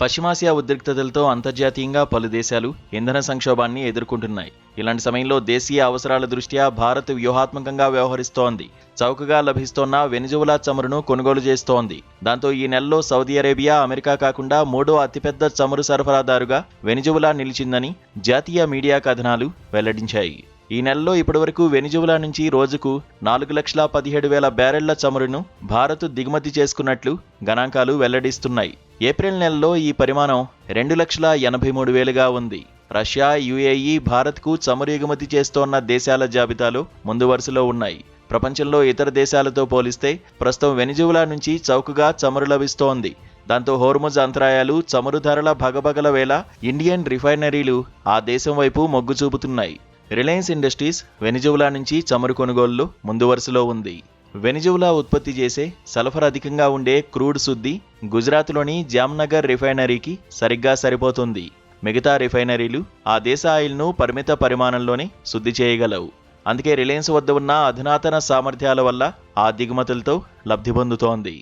పశ్చిమాసియా ఉద్రిక్తతలతో అంతర్జాతీయంగా పలు దేశాలు ఇంధన సంక్షోభాన్ని ఎదుర్కొంటున్నాయి. ఇలాంటి సమయంలో దేశీయ అవసరాల దృష్ట్యా భారత్ వ్యూహాత్మకంగా వ్యవహరిస్తోంది. చౌకగా లభిస్తోన్న వెనిజువలా చమురును కొనుగోలు చేస్తోంది. దాంతో ఈ నెలలో సౌదీ అరేబియా, అమెరికా కాకుండా మూడో అతిపెద్ద చమురు సరఫరాదారుగా వెనిజువలా నిలిచిందని జాతీయ మీడియా కథనాలు వెల్లడించాయి. ఈ నెలలో ఇప్పటివరకు వెనిజువలా నుంచి రోజుకు 4,17,000 బ్యారెళ్ల చమురును భారత్ దిగుమతి చేసుకున్నట్లు గణాంకాలు వెల్లడిస్తున్నాయి. ఏప్రిల్ నెలలో ఈ పరిమాణం 2,83,000గా ఉంది. రష్యా, యుఏఈ భారత్కు చమురు ఎగుమతి చేస్తోన్న దేశాల జాబితాలో ముందు వరుసలో ఉన్నాయి. ప్రపంచంలో ఇతర దేశాలతో పోలిస్తే ప్రస్తుతం వెనిజువలా నుంచి చౌకగా చమురు లభిస్తోంది. దాంతో హోర్ముజ్ అంతరాయాలు, చమురు ధరల భగభగల వేళ ఇండియన్ రిఫైనరీలు ఆ దేశం వైపు మొగ్గు చూపుతున్నాయి. రిలయన్స్ ఇండస్ట్రీస్ వెనిజువలా నుంచి చమురు కొనుగోలులో ముందు వరుసలో ఉంది. వెనిజువలా ఉత్పత్తి చేసే సల్ఫర్ అధికంగా ఉండే క్రూడ్ శుద్ధి గుజరాత్లోని జామ్నగర్ రిఫైనరీకి సరిగ్గా సరిపోతుంది. మిగతా రిఫైనరీలు ఆ దేశ ఆయిల్ను పరిమిత పరిమాణంలోనే శుద్ధి చేయగలవు. అందుకే రిలయన్స్ వద్ద ఉన్న అధునాతన సామర్థ్యాల వల్ల ఆ దిగుమతులతో లబ్ధి పొందుతోంది.